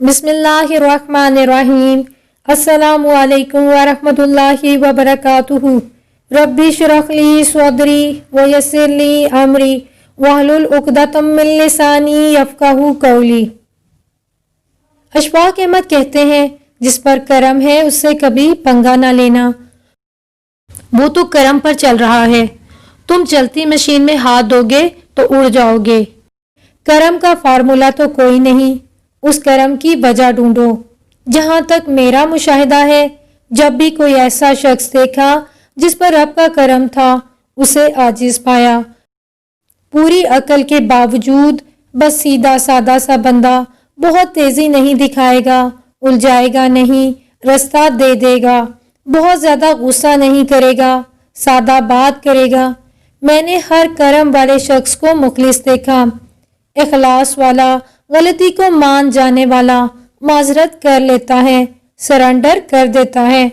बिस्मिल्लाहिर्रहमानिर्रहीम। अस्सलामु अलैकुम वरहमतुल्लाहि वबरकातुहू। रब्बि इश्रह ली सदरी व यस्सिर ली अमरी वहलुल उक़दतम मिन लिसानी यफ़क़हू क़ौली। अशफाक़ अहमद कहते हैं, जिस पर करम है उससे कभी पंगा ना लेना, वो तो करम पर चल रहा है। तुम चलती मशीन में हाथ दोगे तो उड़ जाओगे। करम का फार्मूला तो कोई नहीं, उस करम की वजह ढूंढो। जहां तक मेरा मुशाहिदा है, जब भी कोई ऐसा शख्स देखा जिस पर रब का करम था, उसे आजिज पाया। पूरी अकल के बावजूद बस सीधा सादा सा बंदा बहुत तेजी नहीं दिखाएगा, उलझाएगा नहीं, रास्ता दे देगा, बहुत ज्यादा गुस्सा नहीं करेगा, सादा बात करेगा। मैंने हर करम वाले शख्स को मुखलिस देखा, इखलास वाला, गलती को मान जाने वाला, माजरत कर लेता है, सरेंडर कर देता है।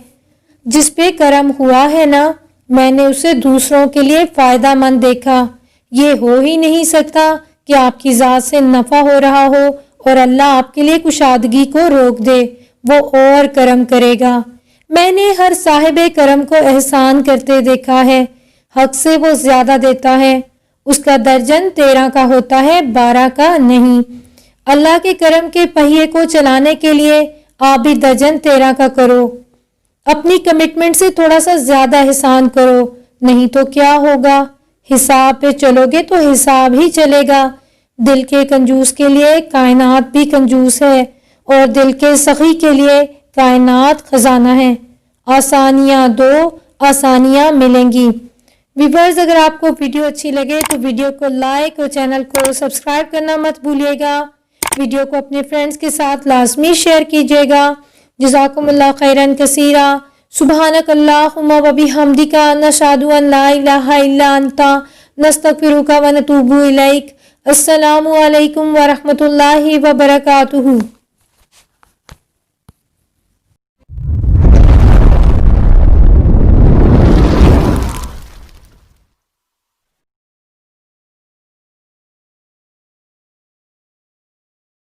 जिस पे करम हुआ है ना, मैंने उसे दूसरों के लिए फायदा मंद देखा। ये हो ही नहीं सकता कि आपकी जात से नफा हो रहा हो और अल्लाह आपके लिए कुशादगी को रोक दे, वो और करम करेगा। मैंने हर साहिबे करम को एहसान करते देखा है, हक से वो ज्यादा देता है। उसका दर्जन 13 का होता है, 12 का नहीं। अल्लाह के करम के पहिए को चलाने के लिए आप भी दर्जन 13 का करो। अपनी कमिटमेंट से थोड़ा सा ज्यादा एहसान करो, नहीं तो क्या होगा, हिसाब पे चलोगे तो हिसाब ही चलेगा। दिल के कंजूस के लिए कायनात भी कंजूस है और दिल के सखी के लिए कायनात खजाना है। आसानियां दो, आसानियां मिलेंगी। व्यूअर्स, अगर आपको वीडियो अच्छी लगे तो वीडियो को लाइक और चैनल को सब्सक्राइब करना मत भूलिएगा। वीडियो को अपने फ्रेंड्स के साथ लाजमी शेयर कीजिएगा। जज़ाकुमुल्लाह खैरन कसीरा। सुब्हानकल्लाहुम्मा व बिहम्दिका नशहदु अन ला इलाहा इल्ला अंता नस्तगफिरुका व नतूबु इलैक। अस्सलामु अलैकुम व रहमतुल्लाहि व बरकातुहू।